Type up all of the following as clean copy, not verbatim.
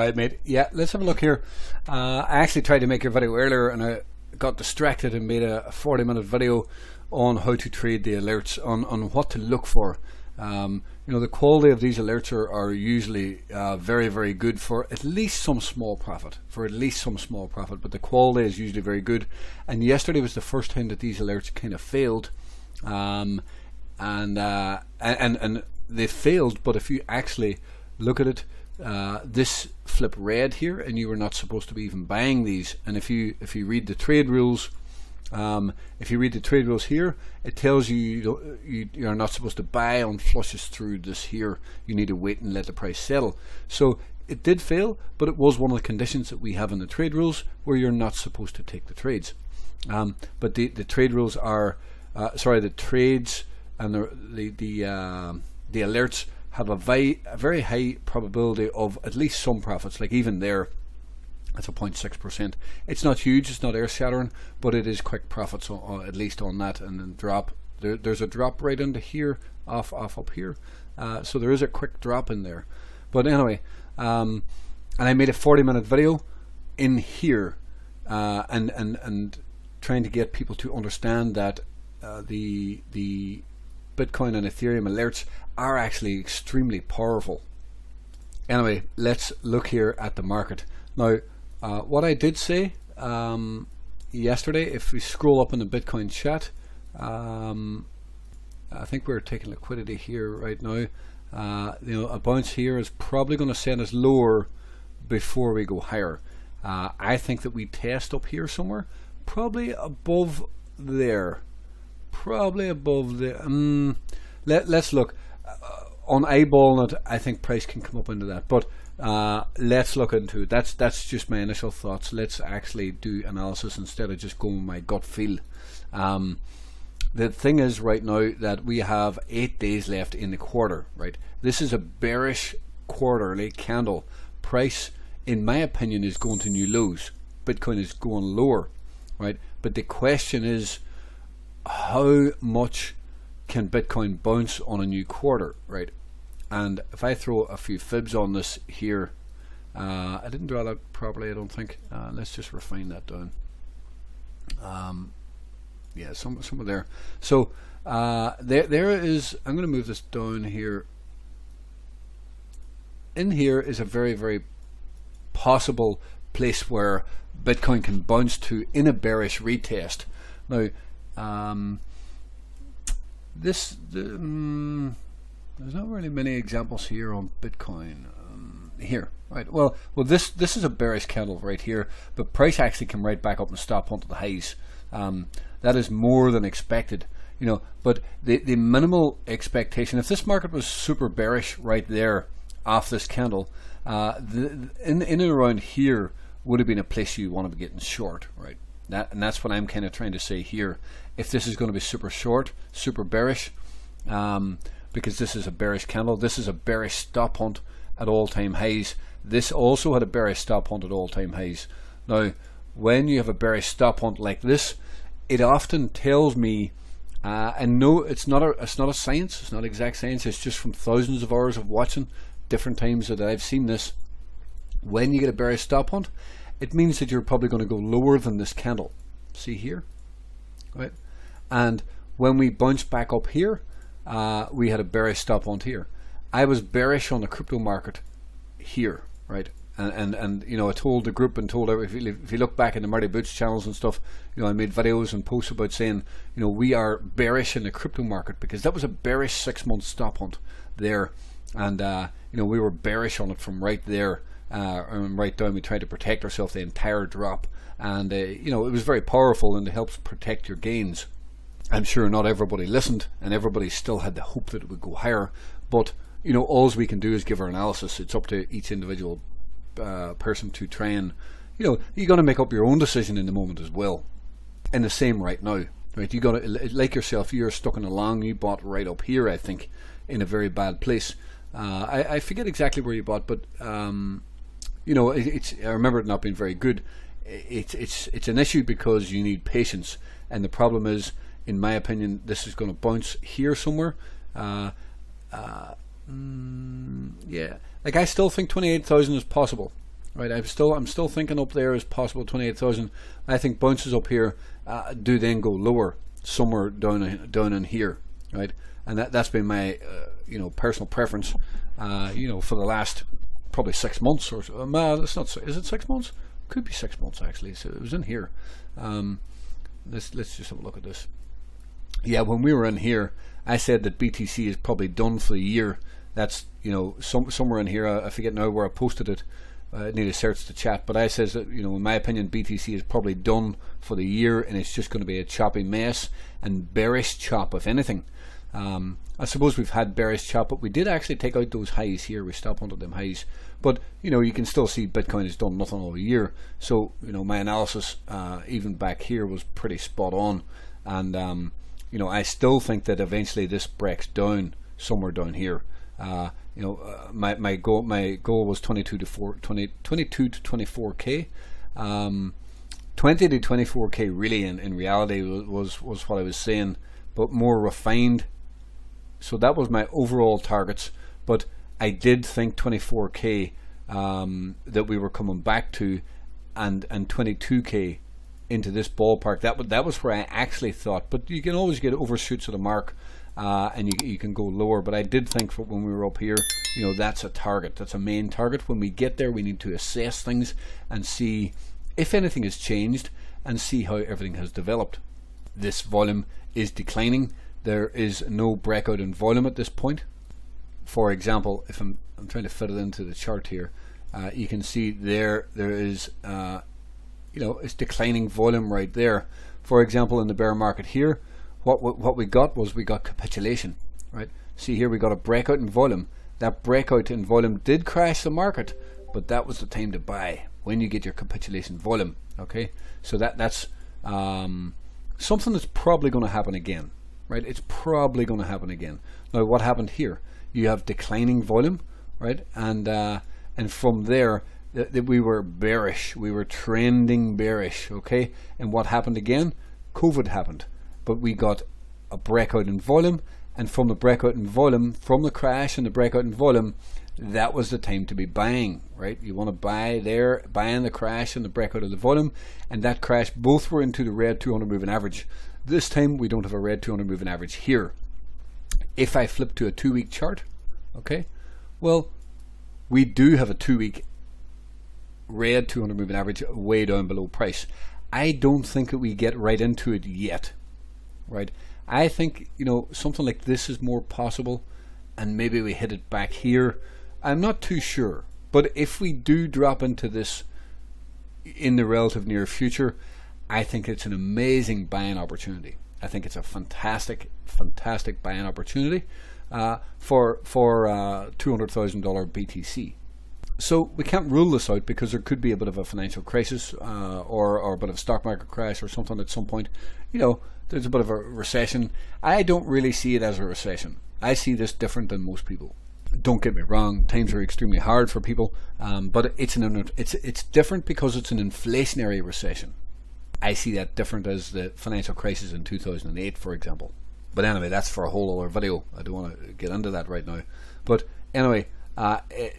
Alright mate, yeah, let's have a look here. I actually tried to make your video earlier and I got distracted and made a 40-minute video on how to trade the alerts, on what to look for. You know, the quality of these alerts are usually very, very good for at least some small profit, but the quality is usually very good. And yesterday was the first time that these alerts kind of failed. And they failed, but if you actually look at it, this flip red here, and you were not supposed to be even buying these. And if you read the trade rules, here, it tells you you're not supposed to buy on flushes through this here. You need to wait and let the price settle. So it did fail, but it was one of the conditions that we have in the trade rules where you're not supposed to take the trades. But the trade rules are the trades and the alerts have a very high probability of at least some profits. Like even there, that's a 0.6%. It's not huge, it's not earth shattering, but it is quick profits at least on that. And then drop, there's a drop right into here, off up here. So there is a quick drop in there. But anyway, and I made a 40-minute video in here, and trying to get people to understand that the Bitcoin and Ethereum alerts are actually extremely powerful. Anyway, let's look here at the market. Now, what I did say yesterday, if we scroll up in the Bitcoin chat, I think we're taking liquidity here right now. You know, a bounce here is probably going to send us lower before we go higher. I think that we test up here somewhere, probably above there. Probably above the let's look on eyeballing it. I think price can come up into that, but let's look into it. That's just my initial thoughts. Let's actually do analysis instead of just going with my gut feel. The thing is right now that we have 8 days left in the quarter, right? This is a bearish quarterly candle. Price, in my opinion, is going to new lows. Bitcoin is going lower, right? But the question is, how much can Bitcoin bounce on a new quarter, right? And if I throw a few fibs on this here, I didn't draw that properly, I don't think. Let's just refine that down. Yeah, somewhere there. So there is, I'm going to move this down here. In here is a very, very possible place where Bitcoin can bounce to in a bearish retest. Now, there's not really many examples here on Bitcoin here, right? Well, this is a bearish candle right here, but price actually came right back up and stop onto the highs. That is more than expected, you know. But the minimal expectation, if this market was super bearish right there off this candle, in and around here would have been a place you want to be getting short, right? And that's what I'm kind of trying to say here. If this is going to be super short, super bearish, because this is a bearish candle, this is a bearish stop hunt at all-time highs. This also had a bearish stop hunt at all-time highs. Now, when you have a bearish stop hunt like this, it often tells me, and no, it's not a science, it's not exact science, it's just from thousands of hours of watching different times that I've seen this. When you get a bearish stop hunt, it means that you're probably going to go lower than this candle. See here, right? And when we bounce back up here, we had a bearish stop hunt here. I was bearish on the crypto market here, right? And you know, I told the group and told everybody, if you look back in the Marty Boots channels and stuff, you know, I made videos and posts about saying, you know, we are bearish in the crypto market because that was a bearish 6-month stop hunt there, and you know, we were bearish on it from right there. And right down, we tried to protect ourselves the entire drop, and you know, it was very powerful and it helps protect your gains. I'm sure not everybody listened, and everybody still had the hope that it would go higher, but you know, all we can do is give our analysis. It's up to each individual person to try and, you know, you got to make up your own decision in the moment as well. And the same right now, right? You got to, like yourself, you're stuck in a long, you bought right up here, I think, in a very bad place. I forget exactly where you bought, but you know, I remember it not being very good. It's an issue because you need patience, and the problem is, in my opinion, this is going to bounce here somewhere. Yeah, like I still think 28,000 is possible. right? I'm still thinking up there is possible 28,000. I think bounces up here do then go lower somewhere down in here, right? And that's been my personal preference, for the last probably 6 months or so. It's not. Is it 6 months? Could be 6 months actually. So it was in here. Let's just have a look at this. Yeah, when we were in here, I said that BTC is probably done for the year. That's somewhere in here. I forget now where I posted it. I need to search the chat, but I says that in my opinion, BTC is probably done for the year, and it's just going to be a choppy mess and bearish chop, if anything. I suppose we've had bearish chop, but we did actually take out those highs here. We stopped under them highs, but you can still see Bitcoin has done nothing all year. So my analysis even back here was pretty spot on, and I still think that eventually this breaks down somewhere down here. My goal was 22 to 24k. 20 to 24k really in reality was what I was saying, but more refined. So that was my overall targets, but I did think 24k that we were coming back to, and 22k into this ballpark. That was where I actually thought, but you can always get overshoots of the mark, and you can go lower. But I did think for when we were up here, that's a target. That's a main target. When we get there, we need to assess things and see if anything has changed and see how everything has developed. This volume is declining. There is no breakout in volume at this point. For example, if I'm trying to fit it into the chart here, you can see there is it's declining volume right there. For example, in the bear market here, what we got was capitulation, right? See here, we got a breakout in volume. That breakout in volume did crash the market, but that was the time to buy, when you get your capitulation volume. Okay, so that's something that's probably going to happen again, right? It's probably going to happen again. Now, what happened here? You have declining volume, right? And from there, we were bearish. We were trending bearish. Okay, and what happened again? COVID happened, but we got a breakout in volume, and from the breakout in volume, from the crash and the breakout in volume, that was the time to be buying, right? You want to buy there, buying the crash and the breakout of the volume, and that crash, both were into the red 200 moving average. This time we don't have a red 200 moving average here. If I flip to a 2-week chart, okay, well, we do have a 2-week red 200 moving average way down below price. I don't think that we get right into it yet, right? I think something like this is more possible, and maybe we hit it back here. I'm not too sure, but if we do drop into this in the relative near future, I think it's an amazing buying opportunity. I think it's a fantastic buying opportunity for $200,000 BTC. So we can't rule this out, because there could be a bit of a financial crisis or a bit of a stock market crash or something at some point. There's a bit of a recession. I don't really see it as a recession. I see this different than most people. Don't get me wrong, times are extremely hard for people, but it's different because it's an inflationary recession. I see that different as the financial crisis in 2008, for example. But anyway, that's for a whole other video. I don't want to get into that right now. But anyway,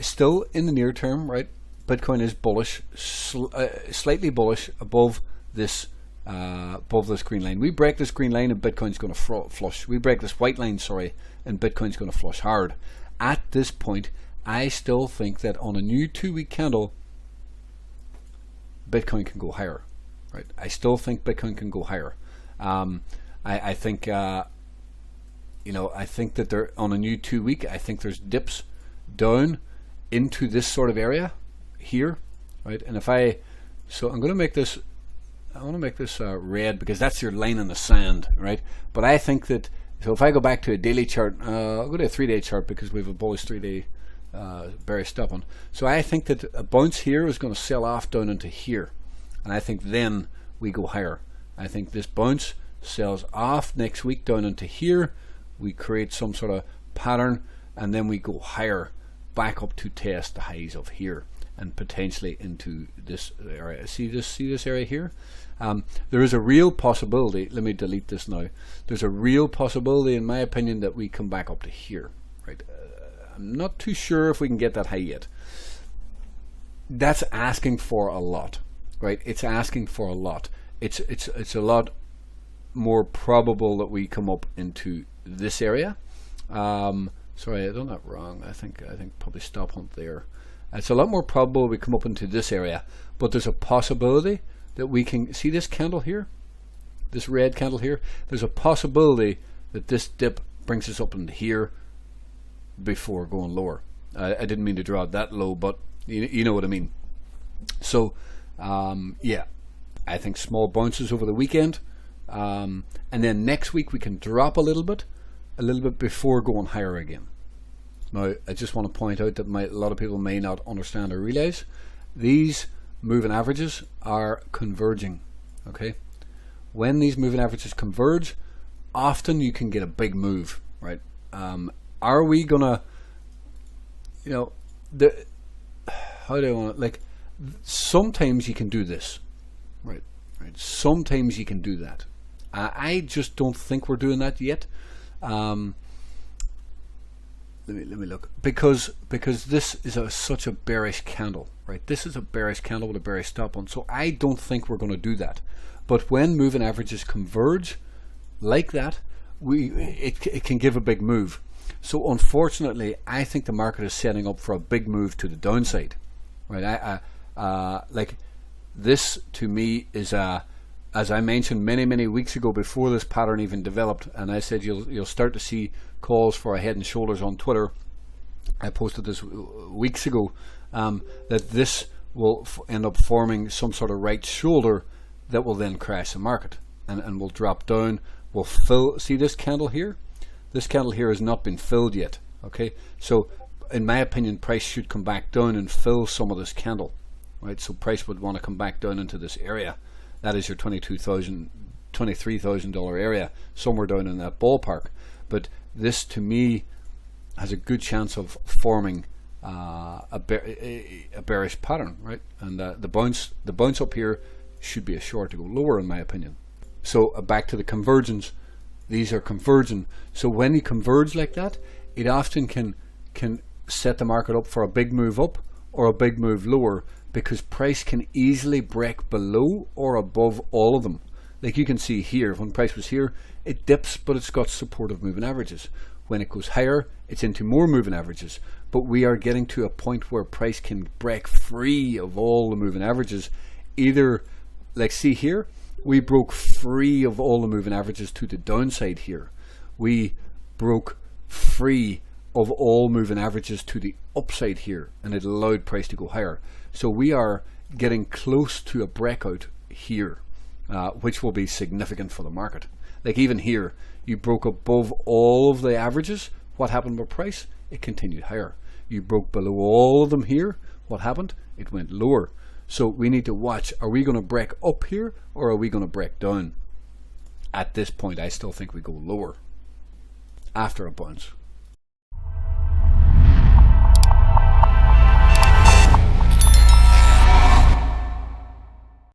still in the near term, right? Bitcoin is bullish, slightly bullish above this green line. We break this green line and Bitcoin's going to flush. We break this white line, sorry, and Bitcoin's going to flush hard. At this point, I still think that on a new 2-week candle, Bitcoin can go higher. Right? I still think Bitcoin can go higher. I think I think that there on a new 2-week, I think there's dips down into this sort of area here, right? And I'm going to make this. I want to make this red, because that's your line in the sand, right? But I think that, so if I go back to a daily chart, I'll go to a 3-day chart, because we have a bullish 3-day bearish stop on. So I think that a bounce here is going to sell off down into here, and I think then we go higher. I think this bounce sells off next week down into here. We create some sort of pattern, and then we go higher back up to test the highs of here, and potentially into this area. See this area here? There is a real possibility, let me delete this now, there's a real possibility in my opinion that we come back up to here, right? I'm not too sure if we can get that high yet. that's asking for a lot, right? It's asking for a lot. It's a lot more probable that we come up into this area. Sorry, I done that wrong. I think probably stop hunt there. It's a lot more probable we come up into this area, but there's a possibility that we can see this candle here, this red candle here. There's a possibility that this dip brings us up into here before going lower. I didn't mean to draw it that low, but you know what I mean. So yeah, I think small bounces over the weekend, and then next week we can drop a little bit before going higher again. Now, I just want to point out that a lot of people may not understand or realize these moving averages are converging. Okay, when these moving averages converge, often you can get a big move, right? Are we gonna, how do I want to, like, sometimes you can do this, right? Sometimes you can do that. I just don't think we're doing that yet. Let me look, because this is such a bearish candle, right? This is a bearish candle with a bearish stop on, so I don't think we're going to do that. But when moving averages converge like that, it can give a big move. So unfortunately, I think the market is setting up for a big move to the downside, right? Like this to me is as I mentioned many weeks ago before this pattern even developed, and I said you'll start to see calls for a head and shoulders on Twitter. I posted this weeks ago, that this will end up forming some sort of right shoulder that will then crash the market and will drop down. Will fill. See this candle here? This candle here has not been filled yet. Okay, so in my opinion, price should come back down and fill some of this candle, right? So price would want to come back down into this area. That is your $23,000 area, somewhere down in that ballpark. But this, to me, has a good chance of forming a bearish pattern, right? And the bounce up here should be a short to go lower, in my opinion. So back to the convergence. These are converging. So when you converge like that, it often can set the market up for a big move up or a big move lower, because price can easily break below or above all of them. Like you can see here, when price was here, it dips, but it's got supportive moving averages. When it goes higher, it's into more moving averages. But we are getting to a point where price can break free of all the moving averages. Either, like see here, we broke free of all the moving averages to the downside here. We broke free of all moving averages to the upside here, and it allowed price to go higher. So we are getting close to a breakout here, which will be significant for the market. Like even here, you broke above all of the averages. What happened with price? It continued higher. You broke below all of them here. What happened? It went lower. So we need to watch, are we going to break up here or are we going to break down? At this point, I still think we go lower after a bounce.